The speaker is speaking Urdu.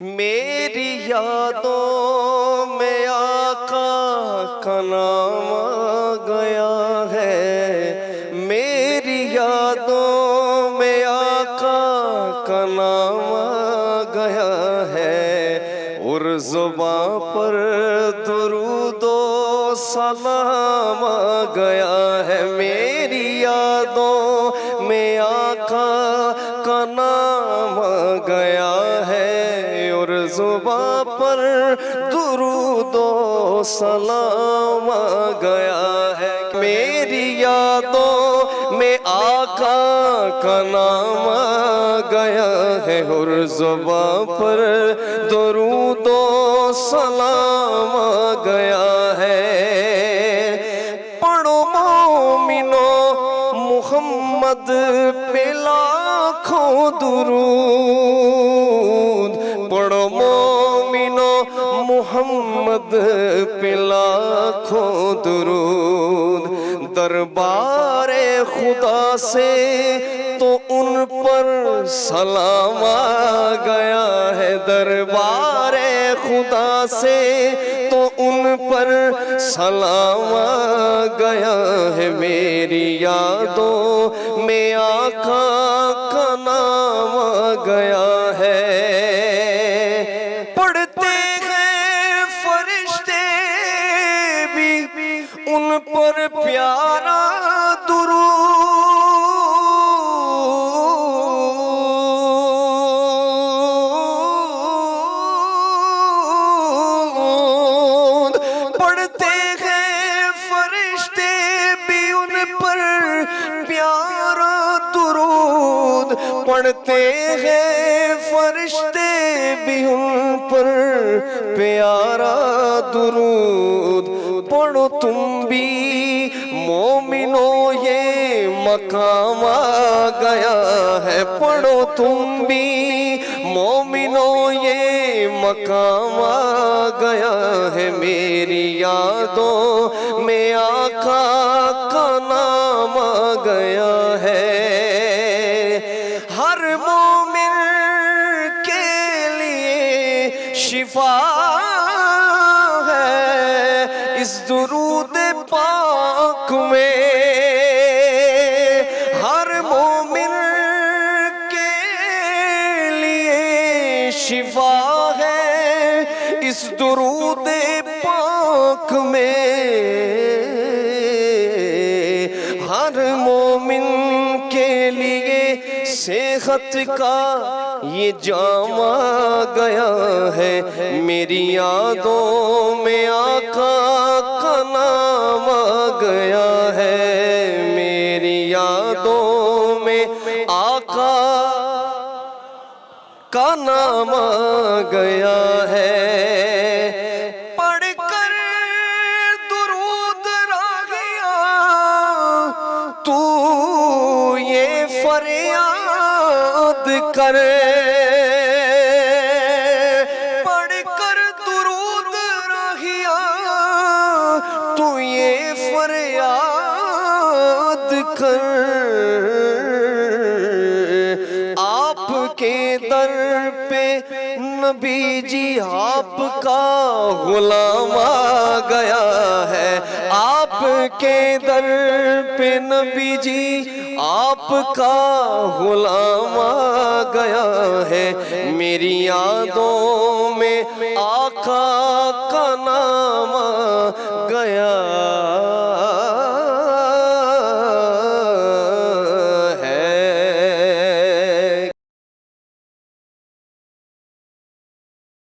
میری یادوں میں آقا کا نام آ گیا ہے، میری یادوں میں آقا کا نام آ گیا ہے، اور زباں پر درود و سلام آ گیا ہے۔ میری یادوں میں آقا کا نام آ گیا ہے، اور زباں پر درود و سلام آ گیا ہے۔ میری یادوں میں آقا کا نام آ گیا ہے، اور زباں پر درود و سلام آ گیا ہے۔ پڑھو مومنو محمد پہ لاکھوں درود، پڑھو مومنو محمد پہ لاکھوں درود۔ دربار خدا سے تو ان پر سلام آ گیا ہے، دربار خدا سے تو ان پر سلام آ گیا ہے۔ میری یادوں میں آقا کا نام آ گیا ہے۔ پڑھتے ہیں فرشتے بھی ان پر پیارا درود، پڑھتے ہیں فرشتے بھی ان پر پیارا درود، پڑھتے ہیں فرشتے بھی ان پر پیارا درود۔ پڑھو تم بھی مومنو یہ مقام آ گیا ہے، پڑھو تم بھی مومنو یہ مقام آ گیا ہے۔ میری یادوں میں آقا کا نام آ گیا ہے۔ ہر مومن کے لیے شفا ہے اس درود پاک میں، ہر مومن کے لیے شفا ہے اس درود پاک میں، ہر مومن کے لیے صحت کا یہ جام آ گیا ہے۔ میری یادوں میں آقا کا نام آ گیا ہے، میری یادوں میں آقا کا نام آ گیا ہے۔ پڑھ کر درود راغیا تو یہ فریاد کرے، پڑھ کر درود راغیا تو یہ فریاد کر، آپ کے در پہ نبی جی آپ کا غلام آ گیا ہے، آپ کے در پہ نبی جی آپ کا غلام آ گیا ہے۔ میری یادوں میں آقا کا نام آ گیا